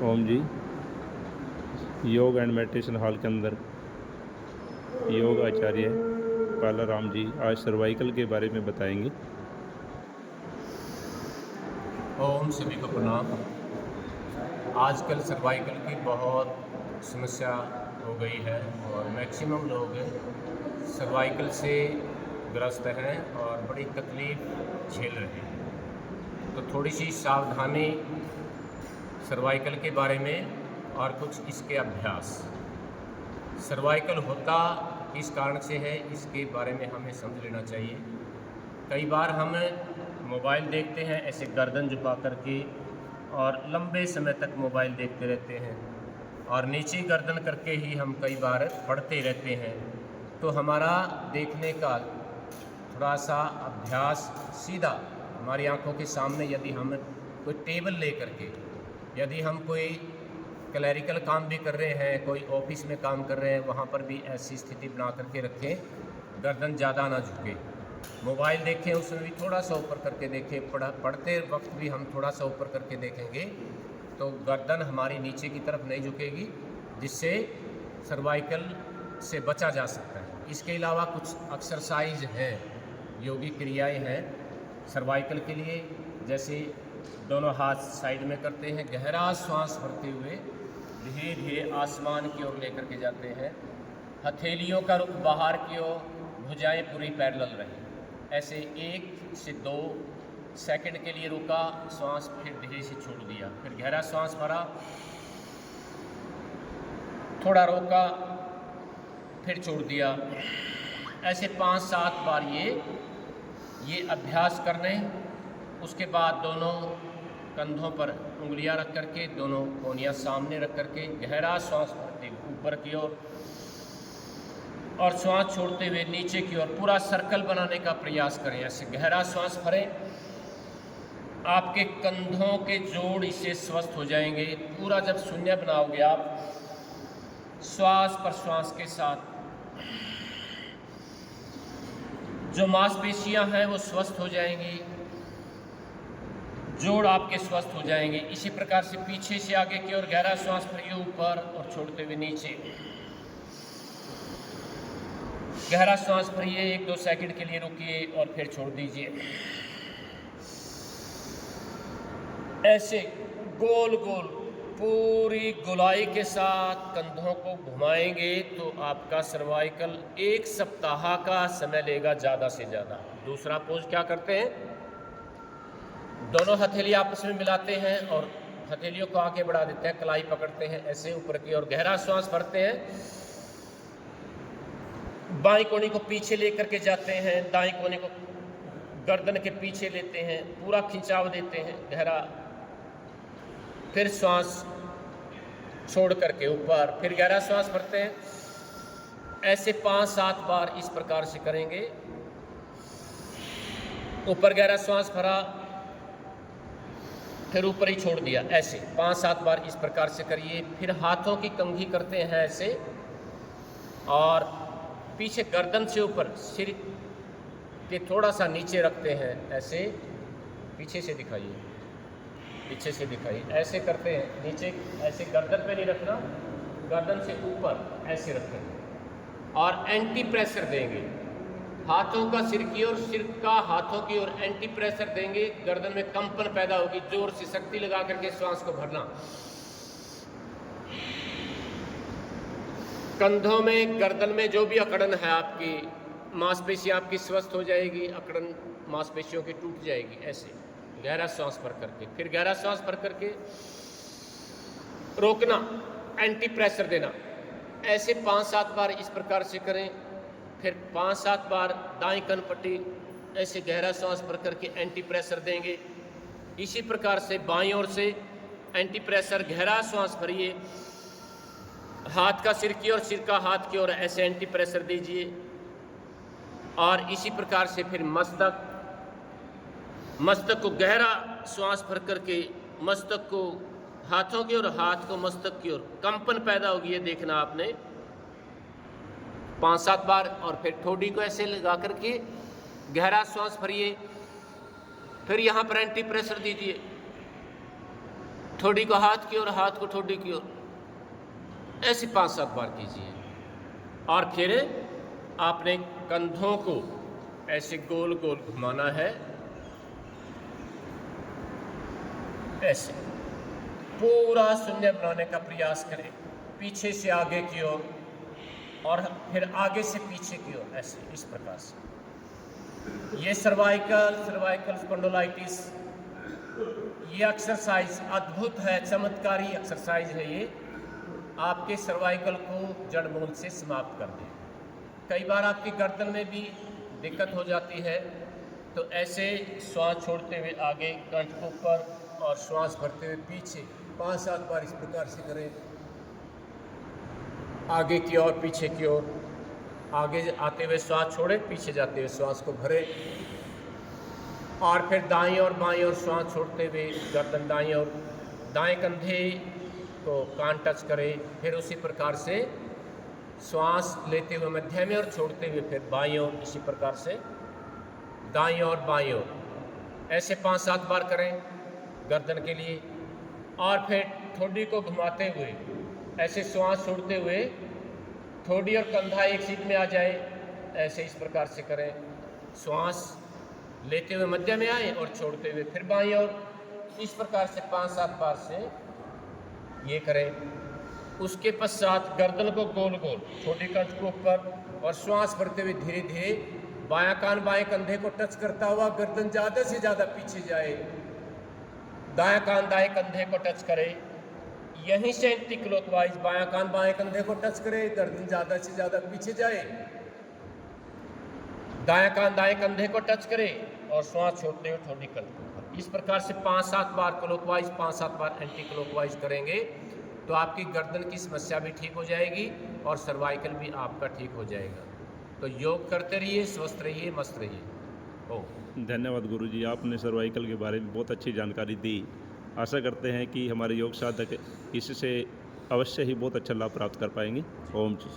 ओम जी। योग and meditation hall के अंदर योग आचार्य पाला राम जी आज सर्वाइकल के बारे में बताएंगे। ओम सभी को प्रणाम। आजकल सर्वाइकल की बहुत समस्या हो गई है और मैक्सिमम लोग सर्वाइकल से ग्रस्त हैं और बड़ी तकलीफ झेल रहे हैं। तो थोड़ी सी सावधानी सर्वाइकल के बारे में और कुछ इसके अभ्यास। सर्वाइकल होता किस कारण से है इसके बारे में हमें समझ लेना चाहिए। कई बार हम मोबाइल देखते हैं ऐसे गर्दन झुका करके और लंबे समय तक मोबाइल देखते रहते हैं और नीचे गर्दन करके ही हम कई बार पढ़ते रहते हैं। तो हमारा देखने का थोड़ा सा अभ्यास सीधा हमारी आंखों के सामने, यदि हम कोई टेबल ले करके, यदि हम कोई क्लैरिकल काम भी कर रहे हैं, कोई ऑफिस में काम कर रहे हैं, वहाँ पर भी ऐसी स्थिति बना करके रखें, गर्दन ज़्यादा ना झुके। मोबाइल देखें उसमें भी थोड़ा सा ऊपर करके देखें, पढ़ते वक्त भी हम थोड़ा सा ऊपर करके देखेंगे तो गर्दन हमारी नीचे की तरफ नहीं झुकेगी, जिससे सर्वाइकल से बचा जा सकता है। इसके अलावा कुछ एक्सरसाइज हैं, योगिक क्रियाएं हैं सर्वाइकल के लिए। जैसे दोनों हाथ साइड में करते हैं, गहरा श्वास भरते हुए धीरे धीरे आसमान की ओर लेकर के जाते हैं। हथेलियों का रुख बाहर की ओर, भुजाएं पूरी पैरेलल रही। ऐसे 1 से 2 सेकंड के लिए रुका, श्वास फिर धीरे से छोड़ दिया, फिर गहरा श्वास भरा, थोड़ा रोका, फिर छोड़ दिया। ऐसे 5-7 बार ये अभ्यास करने। उसके बाद दोनों कंधों पर उंगलियां रख करके, दोनों कोहनियां सामने रख करके गहरा श्वास भरते ऊपर की ओर और श्वास छोड़ते हुए नीचे की ओर पूरा सर्कल बनाने का प्रयास करें। ऐसे गहरा श्वास भरें, आपके कंधों के जोड़ इससे स्वस्थ हो जाएंगे। पूरा जब शून्य बनाओगे आप, श्वास पर श्वास के साथ जो मांसपेशियां हैं वो स्वस्थ हो जाएंगी, जोड़ आपके स्वस्थ हो जाएंगे। इसी प्रकार से पीछे से आगे की ओर गहरा श्वास भरिए ऊपर और छोड़ते हुए नीचे। गहरा श्वास भरिए, 1-2 सेकंड के लिए रुकिए और फिर छोड़ दीजिए। ऐसे गोल गोल पूरी गोलाई के साथ कंधों को घुमाएंगे तो आपका सर्वाइकल 1 सप्ताह का समय लेगा ज़्यादा से ज़्यादा। दूसरा पोज क्या करते हैं, दोनों हथेली आपस में मिलाते हैं और हथेलियों को आगे बढ़ा देते हैं, कलाई पकड़ते हैं ऐसे ऊपर की ओर, गहरा श्वास भरते हैं, बाईं कोहनी को पीछे लेकर के जाते हैं, दाईं कोहनी को गर्दन के पीछे लेते हैं, पूरा खिंचाव देते हैं गहरा, फिर श्वास छोड़ करके ऊपर, फिर गहरा श्वास भरते हैं। ऐसे 5-7 बार इस प्रकार से करेंगे। ऊपर गहरा श्वास भरा, फिर ऊपर ही छोड़ दिया। ऐसे 5-7 बार इस प्रकार से करिए। फिर हाथों की कंघी करते हैं ऐसे और पीछे गर्दन से ऊपर सिर के थोड़ा सा नीचे रखते हैं ऐसे। पीछे से दिखाइए, पीछे से दिखाइए, ऐसे करते हैं नीचे, ऐसे गर्दन पे नहीं रखना, गर्दन से ऊपर ऐसे रखेंगे और एंटी प्रेशर देंगे। हाथों का सिर की ओर, सिर का हाथों की ओर एंटी प्रेशर देंगे। गर्दन में कंपन पैदा होगी, जोर से शक्ति लगा करके श्वास को भरना। कंधों में, गर्दन में जो भी अकड़न है आपकी, मांसपेशियां आपकी स्वस्थ हो जाएगी, अकड़न मांसपेशियों की टूट जाएगी। ऐसे गहरा श्वास भर करके, फिर गहरा श्वास भर करके रोकना, एंटी प्रेशर देना। ऐसे 5-7 बार इस प्रकार से करें। फिर 5-7 बार दाईं कनपट्टी ऐसे गहरा श्वास भर करके एंटी प्रेशर देंगे। इसी प्रकार से बाईं ओर से एंटी प्रेशर, गहरा श्वास भरिए, हाथ का सिर की ओर, सिर का हाथ की ओर ऐसे एंटी प्रेशर दीजिए। और इसी प्रकार से फिर मस्तक को गहरा श्वास भर करके मस्तक को हाथों की ओर, हाथ को मस्तक की ओर, कंपन पैदा होगी, ये देखना आपने 5-7 बार। और फिर ठोडी को ऐसे लगा करके गहरा श्वास भरिए, फिर यहाँ पर एंटी प्रेशर दीजिए, ठोड़ी को हाथ की ओर, हाथ को ठोड़ी की ओर, ऐसे 5-7 बार कीजिए। और फिर आपने कंधों को ऐसे गोल गोल घुमाना है, ऐसे पूरा शून्य बनाने का प्रयास करें, पीछे से आगे की ओर और फिर आगे से पीछे की ओर, ऐसे इस प्रकार से। ये सर्वाइकल स्पॉन्डिलोलाइटिस, ये एक्सरसाइज अद्भुत है, चमत्कारी एक्सरसाइज है। ये आपके सर्वाइकल को जड़ मूल से समाप्त कर दे। कई बार आपकी गर्दन में भी दिक्कत हो जाती है, तो ऐसे श्वास छोड़ते हुए आगे कंठ को ऊपर और श्वास भरते हुए पीछे 5-7 बार इस प्रकार से करें, आगे की ओर पीछे की ओर। आगे आते हुए श्वास छोड़े, पीछे जाते हुए श्वास को भरे, और फिर दाईं और बाईं ओर श्वास छोड़ते हुए गर्दन दाईं और दाएं कंधे को कान टच करें। फिर उसी प्रकार से श्वास लेते हुए मध्य में और छोड़ते हुए फिर बाईं ओर, इसी प्रकार से दाईं और बाईं ओर, ऐसे 5-7 बार करें गर्दन के लिए। और फिर ठोड़ी को घुमाते हुए ऐसे श्वास छोड़ते हुए ठोड़ी और कंधा एक सीट में आ जाए, ऐसे इस प्रकार से करें। श्वास लेते हुए मध्य में आए और छोड़ते हुए फिर बाईं ओर, इस प्रकार से 5-7 बार से ये करें। उसके पश्चात गर्दन को गोल गोल, ठोड़ी कंठ को ऊपर और श्वास भरते हुए धीरे धीरे बायां कान बाएं कंधे को टच करता हुआ गर्दन ज़्यादा से ज़्यादा पीछे जाए, दायां कान दाएं कंधे को टच करे, यहीं से एंटी क्लॉकवाइज बायां कान बाएं कंधे को टच करे, गर्दन ज़्यादा से ज़्यादा पीछे जाए, दायां कान दाएं कंधे को टच करे और श्वास छोड़ते हुए ठोड़ी कंठ को ऊपर। इस प्रकार से 5-7 बार क्लॉकवाइज, 5-7 बार एंटी क्लॉकवाइज करेंगे तो आपकी गर्दन की समस्या भी ठीक हो जाएगी और सर्वाइकल भी आपका ठीक हो जाएगा। तो योग करते रहिए, स्वस्थ रहिए, मस्त रहिए। ओह, धन्यवाद गुरुजी, आपने सर्वाइकल के बारे में बहुत अच्छी जानकारी दी। आशा करते हैं कि हमारे योग साधक इससे अवश्य ही बहुत अच्छा लाभ प्राप्त कर पाएंगे। ओम जी।